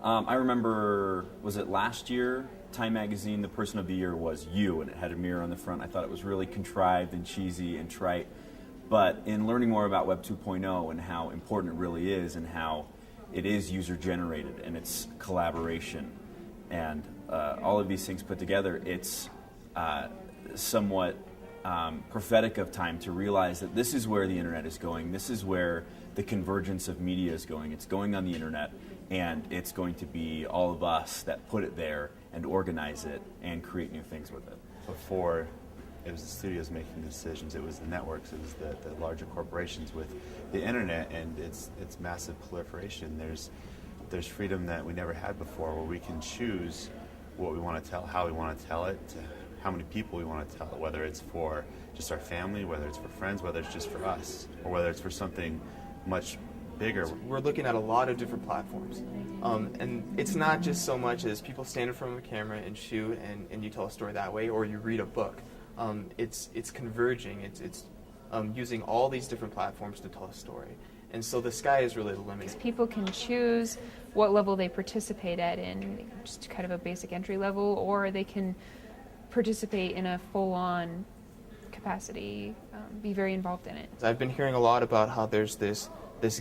I remember, was it last year? Time Magazine, the Person of the Year was you, and it had a mirror on the front. I thought it was really contrived and cheesy and trite. But in learning more about Web 2.0 and how important it really is and how it is user-generated and it's collaboration and all of these things put together, it's somewhat prophetic of time to realize that this is where the internet is going. This is where the convergence of media is going. It's going on the internet, and it's going to be all of us that put it there and organize it and create new things with it. Before, it was the studios making decisions. It was the networks. It was the larger corporations. With the internet and its massive proliferation, there's freedom that we never had before, where we can choose what we want to tell, how we want to tell it, how many people we want to tell it, whether it's for just our family, whether it's for friends, whether it's just for us, or whether it's for something much bigger. We're looking at a lot of different platforms. And it's not just so much as people stand in front of a camera and shoot and you tell a story that way, or you read a book. It's converging. It's using all these different platforms to tell a story. And so the sky is really the limit. People can choose what level they participate at in just kind of a basic entry level, or they can participate in a full-on capacity, be very involved in it. I've been hearing a lot about how there's this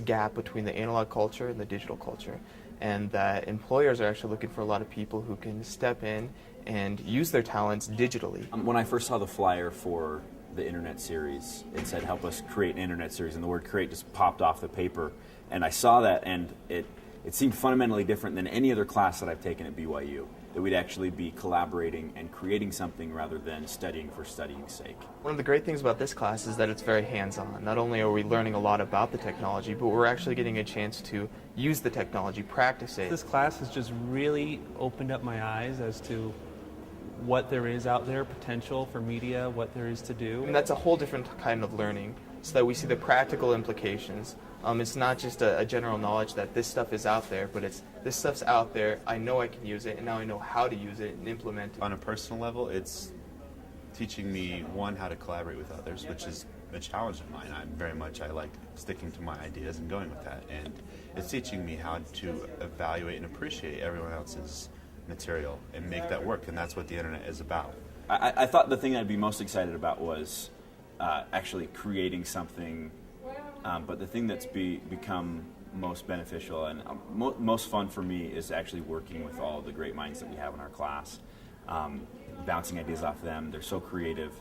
gap between the analog culture and the digital culture, and that employers are actually looking for a lot of people who can step in and use their talents digitally. When I first saw the flyer for the internet series, it said help us create an internet series, and the word create just popped off the paper, and I saw that, and it seemed fundamentally different than any other class that I've taken at BYU, that we'd actually be collaborating and creating something rather than studying for studying's sake. One of the great things about this class is that it's very hands-on. Not only are we learning a lot about the technology, but we're actually getting a chance to use the technology, practice it. This class has just really opened up my eyes as to what there is out there, potential for media, what there is to do. And that's a whole different kind of learning, so that we see the practical implications. It's not just a general knowledge that this stuff is out there, but it's this stuff's out there, I know I can use it, and now I know how to use it and implement it. On a personal level, it's teaching me, one, how to collaborate with others, which is a challenge of mine. I like sticking to my ideas and going with that. And it's teaching me how to evaluate and appreciate everyone else's material and make that work, and that's what the internet is about. I thought the thing I'd be most excited about was actually creating something, but the thing that's become most beneficial and most fun for me is actually working with all the great minds that we have in our class, bouncing ideas off them. They're so creative,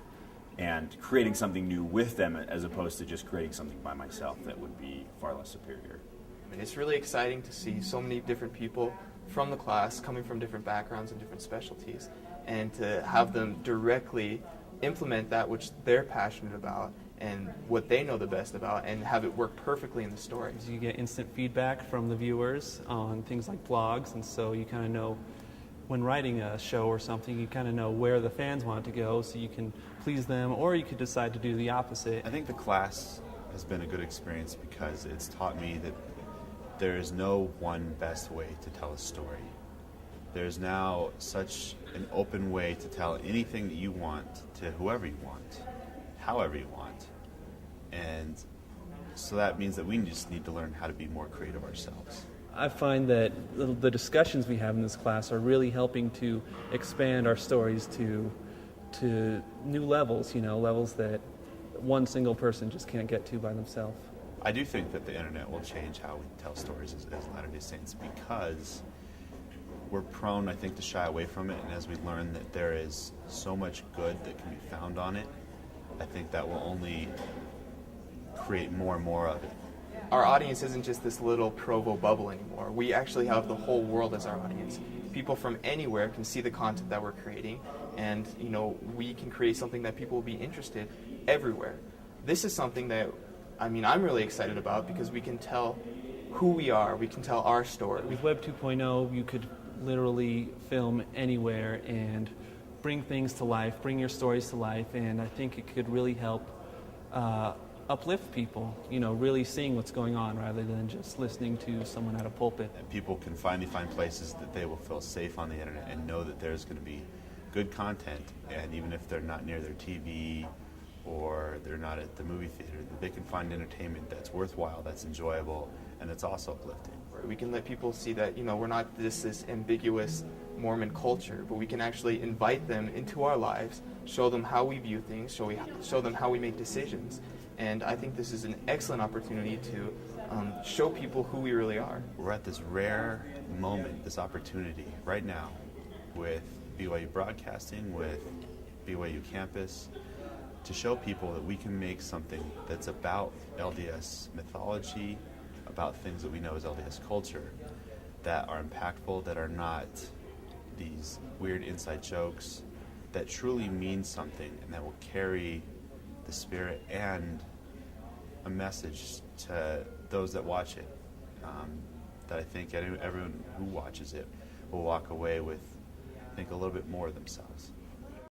and creating something new with them as opposed to just creating something by myself that would be far less superior. I mean, it's really exciting to see so many different people from the class coming from different backgrounds and different specialties, and to have them directly implement that which they're passionate about and what they know the best about, and have it work perfectly in the story. You get instant feedback from the viewers on things like blogs, and so you kind of know when writing a show or something, you kind of know where the fans want it to go, so you can please them, or you could decide to do the opposite. I think the class has been a good experience because it's taught me that there is no one best way to tell a story. There's now such an open way to tell anything that you want to whoever you want, however you want. And so that means that we just need to learn how to be more creative ourselves. I find that the discussions we have in this class are really helping to expand our stories to new levels, levels that one single person just can't get to by themselves. I do think that the internet will change how we tell stories as Latter-day Saints, because we're prone, I think, to shy away from it, and as we learn that there is so much good that can be found on it, I think that will only create more and more of it. Our audience isn't just this little Provo bubble anymore. We actually have the whole world as our audience. People from anywhere can see the content that we're creating, and we can create something that people will be interested everywhere. This is something that I'm really excited about, because we can tell who we are, we can tell our story. With Web 2.0, you could literally film anywhere and bring things to life, bring your stories to life, and I think it could really help uplift people, really seeing what's going on rather than just listening to someone at a pulpit. And people can finally find places that they will feel safe on the internet and know that there's going to be good content, and even if they're not near their TV or they're not at the movie theater, that they can find entertainment that's worthwhile, that's enjoyable, and that's also uplifting. story. We can let people see that, we're not this ambiguous Mormon culture, but we can actually invite them into our lives, show them how we view things, show them how we make decisions. And I think this is an excellent opportunity to show people who we really are. We're at this rare moment, this opportunity right now with BYU Broadcasting, with BYU Campus, to show people that we can make something that's about LDS mythology, about things that we know as LDS culture, that are impactful, that are not these weird inside jokes, that truly mean something and that will carry the spirit and a message to those that watch it, that I think everyone who watches it will walk away with, I think, a little bit more of themselves.